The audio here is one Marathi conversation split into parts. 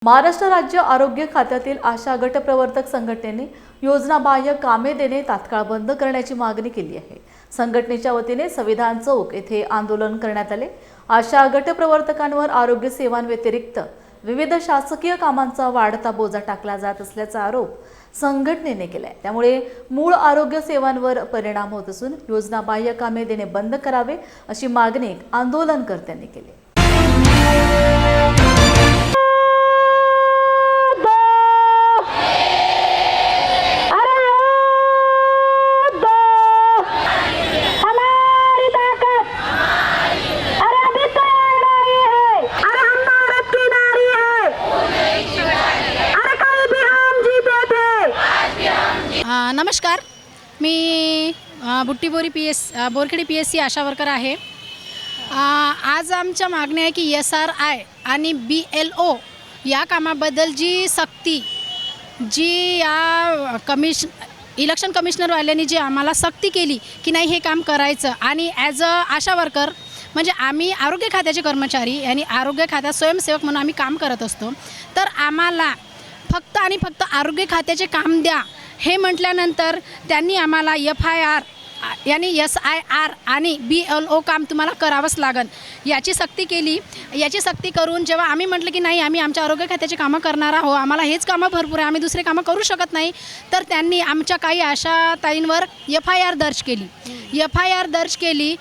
महाराष्ट्र राज्य आरोग्य खात्यातील आशा गट प्रवर्तक संघटनेने योजनाबाह्य कामे देणे तात्काळ बंद करण्याची मागणी केली आहे। संघटनेच्या वतीने संविधान चौक येथे आंदोलन करण्यात आले। आशा गट प्रवर्तकांवर आरोग्य सेवांव्यतिरिक्त विविध शासकीय कामांचा वाढता बोजा टाकला जात असल्याचा आरोप संघटनेने केलाय। त्यामुळे मूळ आरोग्य सेवांवर परिणाम होत असून योजनाबाह्य कामे देणे बंद करावे अशी मागणी आंदोलनकर्त्यांनी केली। नमस्कार, मी बुट्टीबोरी बोरखेडी PSC आशा वर्कर आहे। आज आमच्या मागण्या आहे की SRI आणि BLO या कामाबद्दल जी सक्ती या इलेक्शन कमिशनरवाल्यांनी जी आम्हाला सक्ती केली की नाही हे काम करायचं, आणि ॲज अ आशा वर्कर म्हणजे आम्ही आरोग्य खात्याचे कर्मचारी आणि आरोग्य खात्यात स्वयंसेवक म्हणून आम्ही काम करत असतो। तर आम्हाला फक्त आणि फक्त आरोग्य खात्याचे काम द्या हे म्हटल्यानंतर त्यांनी आम्हाला FIR यानी SIR आणि BLO काम तुम्हाला करावंच लागेल याची सक्ती केली। याची सक्ती करून जेव्हा आम्ही म्हटलं की नाही आम्ही आमच्या आरोग्य खात्याचे कामं करणार आहोत, आम्हाला हेच कामं भरपूर आहे, आम्ही दुसरे कामं करू शकत नाही, तर त्यांनी आमच्या काही आशाताईंवर FIR दर्ज केली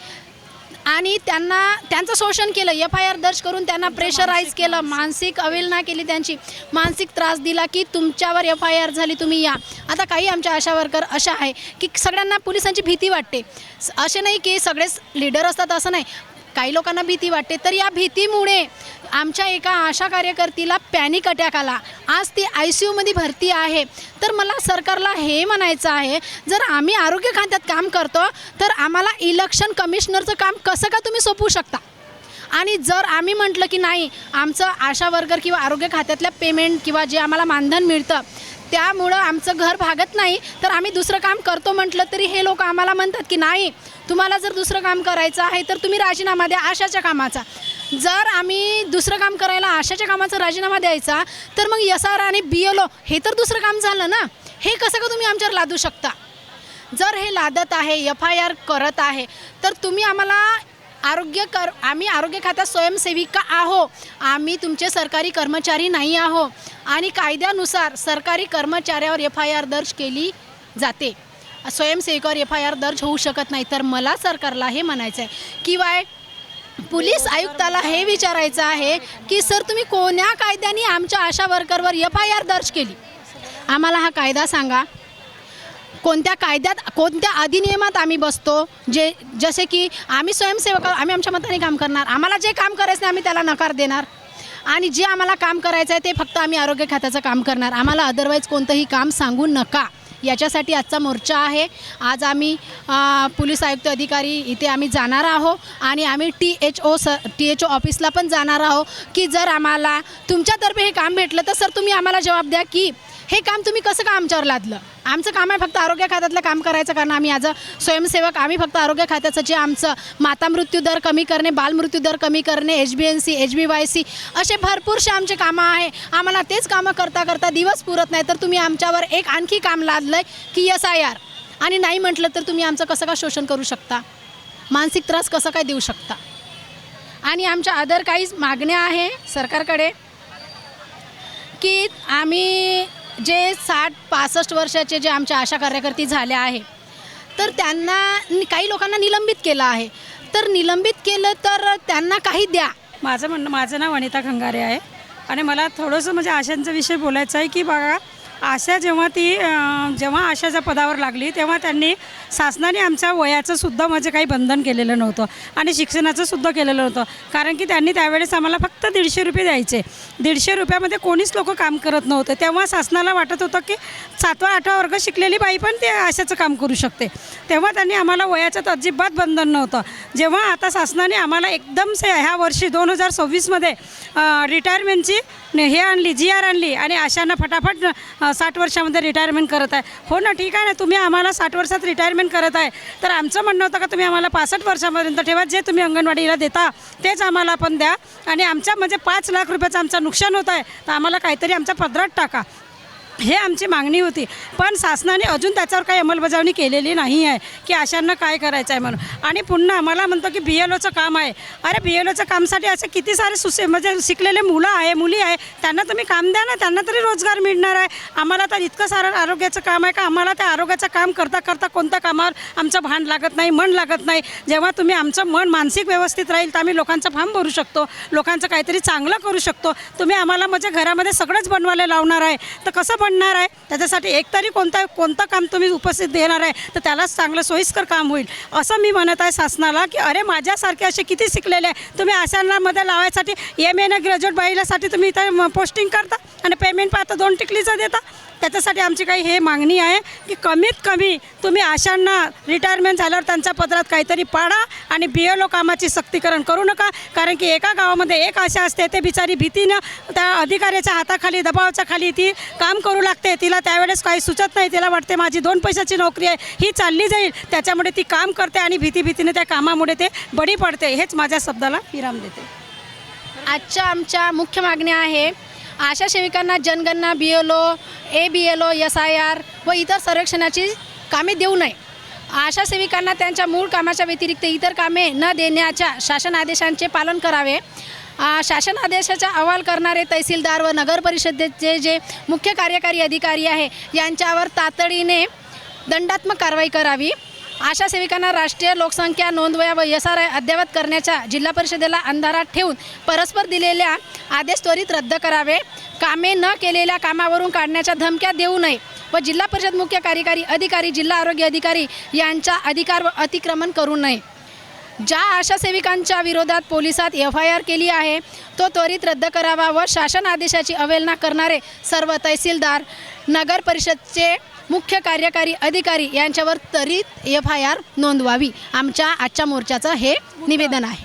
आणि त्यांचं शोषण केलं। FIR दर्ज करून त्यांना प्रेशराईज केलं, मानसिक अवहेलना केली, त्यांची मानसिक त्रास दिला की तुमच्यावर FIR झाली, तुम्ही या। आता काही आमच्या आशा वर्कर अशा आहे की सगळ्यांना पोलिसांची भीती वाटते। असे नाही की सगळेच लीडर असतात असं नाही, काही लोकांना भीती वाटते। तर या भीतीमुळे आमच्या एका आशा कार्यकर्तीला पॅनिक अटॅक आला। आज ती ICUमध्ये भरती आहे। तर मला सरकारला हे म्हणायचं आहे, जर आम्ही आरोग्य खात्यात काम करतो तर आम्हाला इलेक्शन कमिशनरचं काम कसं का तुम्ही सोपवू शकता? आणि जर आम्ही म्हटलं की नाही आमचं आशा वर्कर किंवा आरोग्य खात्यातल्या पेमेंट किंवा जे आम्हाला मानधन मिळतं त्यामुळं आमचं घर भागत नाही, तर आम्ही दुसरं काम करतो म्हटलं तरी हे लोक आम्हाला म्हणतात की नाही, तुम्हाला जर दुसरं काम करायचं आहे तर तुम्ही राजीनामा द्या आशाच्या कामाचा। जर आम्ही दुसरं काम करायला आशाच्या कामाचा राजीनामा द्यायचा तर मग SR आणि BLO हे तर दुसरं काम झालं ना, हे कसं का तुम्ही आमच्यावर लादू शकता? जर हे लादत आहे, FIR करत आहे, तर तुम्ही आम्हाला आम्ही आरोग्य खात्यात स्वयंसेविका आहो, आम्ही तुमचे सरकारी कर्मचारी नाही आहो, आणि कायद्यानुसार सरकारी कर्मचाऱ्यावर FIR दर्ज केली जाते, स्वयंसेविकावर FIR दर्ज होऊ शकत नाही। तर मला सरकारला हे म्हणायचं आहे किंवा पोलीस आयुक्ताला हे विचारायचं आहे की सर तुम्ही कोण्या कायद्याने आमच्या आशा वर्करवर FIR दर्ज केली? आम्हाला हा कायदा सांगा, कोणत्या कायद्यात कोणत्या अधिनियमात आम्ही बसतो? जसे की आम्ही स्वयंसेवक आम्ही आमच्या मताने काम करणार, आम्हाला जे काम करायचं नाही आम्ही त्याला नकार देणार, आणि जे आम्हाला काम करायचं आहे ते फक्त आम्ही आरोग्य खात्याचं काम करणार, आम्हाला अदरवाईज कोणतंही काम सांगू नका। याच्यासाठी आजचा मोर्चा आहे। आज आम्ही पोलीस आयुक्त अधिकारी इथे आम्ही जाणार आहोत आणि आम्ही THO ऑफिसला पण जाणार आहोत की जर आम्हाला तुमच्यातर्फे हे काम भेटलं तर सर तुम्ही आम्हाला जबाब द्या की हे काम तुम्ही कसं का आमच्यावर लादलं? आमचं काम आहे फक्त आरोग्य खात्यातलं काम करायचं, कारण आम्ही ॲज अ स्वयंसेवक आम्ही फक्त आरोग्य खात्याचं जे आमचं माता मृत्यू दर कमी करणे, बालमृत्यू दर कमी करणे, HBNC HBYC असे भरपूरसे आमचे कामं आहे, आम्हाला तेच कामं करता करता दिवस पुरत नाही, तर तुम्ही आमच्यावर एक आणखी काम लादलं आहे की SIR, आणि नाही म्हटलं तर तुम्ही आमचं कसं का शोषण करू शकता, मानसिक त्रास कसं काय देऊ शकता? आणि आमच्या अदर काही मागण्या आहे सरकारकडे की आम्ही जे 60-65 वर्षाचे जे आमच्या आशा कार्यकर्ती झाल्या आहे तर त्यांना काही लोकांना निलंबित केलं आहे, तर निलंबित केलं तर त्यांना काही द्या। माझं नाव अनिता खंगारे आहे आणि मला थोडंसं म्हणजे आशांचा विषय बोलायचं आहे की बघा, आशा जेव्हा आशाच्या पदावर लागली तेव्हा त्यांनी शासनाने आमच्या वयाचं सुद्धा म्हणजे काही बंधन केलेलं नव्हतं आणि शिक्षणाचं सुद्धा केलेलं नव्हतं, कारण की त्यांनी त्यावेळेस आम्हाला फक्त 150 रुपये द्यायचे। 150 रुपयामध्ये कोणीच लोक काम करत नव्हतं। तेव्हा शासनाला वाटत होतं की 7वा-8वा वर्ग शिकलेली बाई पण ते आशाचं काम करू शकते, तेव्हा त्यांनी आम्हाला वयाचं अजिबात बंधन नव्हतं। जेव्हा आता शासनाने आम्हाला एकदम ह्या वर्षी 2026मध्ये रिटायरमेंटची हे आणली GR आणली आणि आशांना फटाफट 60 वर्षामध्ये रिटायरमेंट करत आहे. हो ना, ठीक आहे ना, तुम्ही आम्हाला 60 वर्षात रिटायरमेंट करत आहे तर आमचं म्हणणं होतं का तुम्ही आम्हाला 65 वर्षापर्यंत ठेवा. जे तुम्ही अंगणवाडीला देता तेच आम्हाला पण द्या आणि आमच्या म्हणजे 5 लाख रुपयाचं आमचं नुकसान होत आहे तर आम्हाला काहीतरी आमच्या पदरात टाका. हे आमची मागणी होती. पण शासनाने अजून त्याच्यावर काही अंमलबजावणी केलेली नाही आहे की आशांना काय करायचं आहे म्हणून. आणि पुन्हा आम्हाला म्हणतो की BLOचं काम आहे. अरे BLOचं कामसाठी असे किती सारे म्हणजे शिकलेले मुलं आहे, मुली आहे, त्यांना तुम्ही काम द्या ना, त्यांना तरी रोजगार मिळणार आहे. आम्हाला तर इतकं सारं आरोग्याचं काम आहे का आम्हाला त्या आरोग्याचं काम करता करता कोणत्या कामावर आमचं भान लागत नाही, मन लागत नाही. जेव्हा तुम्ही आमचं मन मानसिक व्यवस्थित राहील तर आम्ही लोकांचं फॉर्म भरू शकतो, लोकांचं काहीतरी चांगलं करू शकतो. तुम्ही आम्हाला म्हणजे घरामध्ये सगळंच बनवायला लावणार आहे तर कसं बनणार आहे. त्याच्यासाठी एकतरी कोणतं काम तुम्ही उपस्थित देणार आहे तर त्यालाच चांगलं सोयीस्कर काम होईल असं मी म्हणत आहे शासनाला. की अरे माझ्यासारखे असे किती शिकलेले आहे, तुम्ही आशांमध्ये लावायसाठी MA ग्रॅज्युएट बाईलासाठी तुम्ही इथं पोस्टिंग करता आणि पेमेंट पाहता 2 टिकलीचं देता. त्याच्यासाठी आमची काही हे मागणी आहे की कमीत कमी तुम्ही आशांना रिटायरमेंट झाल्यावर त्यांच्या पदरात काहीतरी पाडा आणि BLO कामाची सक्तीकरण करू नका. कारण की एका गावामध्ये एक आशा असते, ते बिचारी भीतीनं त्या अधिकाऱ्याच्या हाताखाली दबावाच्या खाली ती काम करू लागते. तिला त्यावेळेस काही सुचत नाही, तिला वाटते माझी 2 पैशाची नोकरी आहे, ही चालली जाईल, त्याच्यामुळे ती काम करते आणि भीतीने त्या कामामुळे ते बळी पडते. हेच माझ्या शब्दाला विराम देते. आजच्या आमच्या मुख्य मागण्या आहे आशा सेविकांना जनगणना, BLO, ABLO, SIR व इतर सर्वेक्षणाची कामे देऊ नये. आशा सेविकांना त्यांच्या मूळ कामाच्या व्यतिरिक्त इतर कामे न देण्याच्या शासन आदेशांचे पालन करावे. शासन आदेशाचा अहवाल करणारे तहसीलदार व नगर परिषदेचे जे मुख्य कार्यकारी अधिकारी आहे यांच्यावर तातडीने दंडात्मक कारवाई करावी. आशा सेविकांना राष्ट्रीय लोकसंख्या नोंदवया व SRI अद्ययावत करण्याच्या जिल्हा परिषदेला अंधारात ठेवून परस्पर दिलेल्या आदेश त्वरित रद्द करावे. कामे न केलेल्या कामावरून काढण्याच्या धमक्या देऊ नये व जिल्हा परिषद मुख्य कार्यकारी अधिकारी, जिल्हा आरोग्य अधिकारी यांचा अधिकार व अतिक्रमण करू नये. ज्या आशा सेविकांच्या विरोधात पोलिसात FIR केली आहे तो त्वरित रद्द करावा व शासन आदेशाची अवहेलना करणारे सर्व तहसीलदार, नगर परिषदचे मुख्य कार्यकारी अधिकारी यांच्यावर त्वरित FIR नोंदवावी. आमच्या आजच्या मोर्चाचं हे निवेदन आहे.